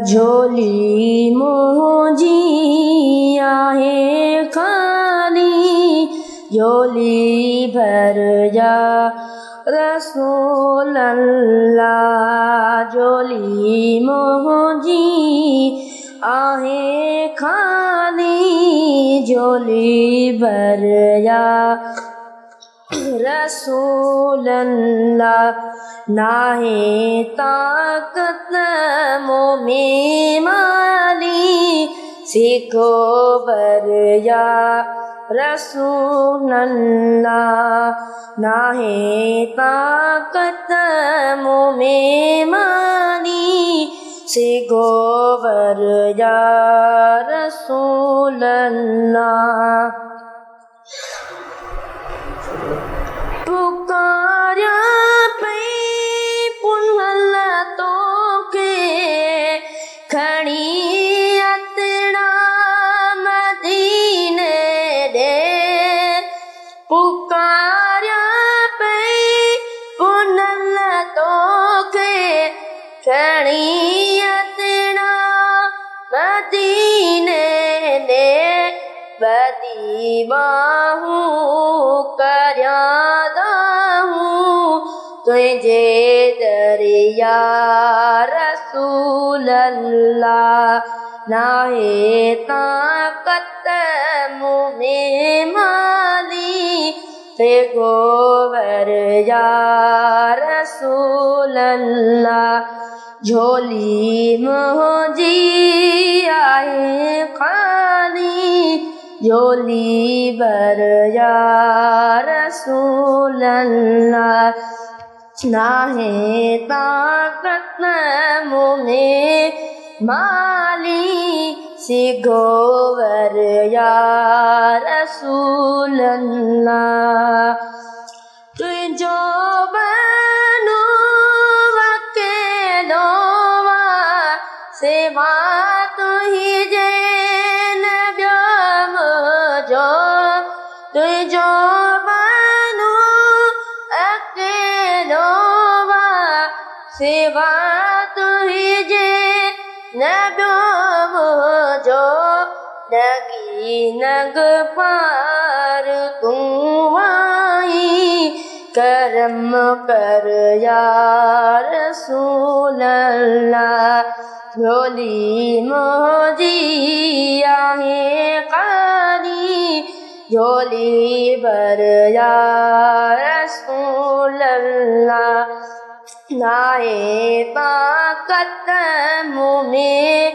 झोली मोजी आहे खाली, झोली भर जा रसूल अल्लाह। झोली मोजी आहे खाली, झोली भर जा रसूल अल्लाह। नाहे ताकत मोमें माली, सीखो बर या रसूल अल्लाह। नाहे ताकत मोमें माली, सीखो बर या रसूल अल्लाह। पुकार्या पे पुनल तोखे, खणी अतड़ा मदीने दे। पुकार्या पे पुनल तोखे, खणी अतड़ा मदीने दे। बदी बाहूं कर्या तुझे दरिया रसूल अल्लाह। नाहे ताकत मुझे माली, ते गोबर या रसूल अल्लाह। झोली मोजी आहे खाली, झोली भर या रसूल अल्लाह। नाहे ताकत मुझे माली, सीखो बर या रसूल अल्लाह। तुझो बनो अकेलो सेवा तुही जे नबियो मुझो। तुझो बनो अकेलो सेवा तुही जे नबियो मुझो। नगी नग पार तू आई, करम कर या रसूल अल्लाह। झोली मोजी आहे खाली, झोली भर या रसूल अल्लाह। नाहे ताकत मुझे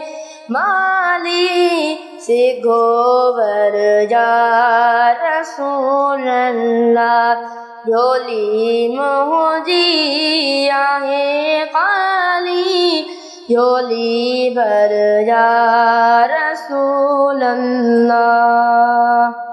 माली, सीखो बर या रसूल अल्लाह। झोली मोजी आहे खाली, झोली भर या रसूल अल्लाह।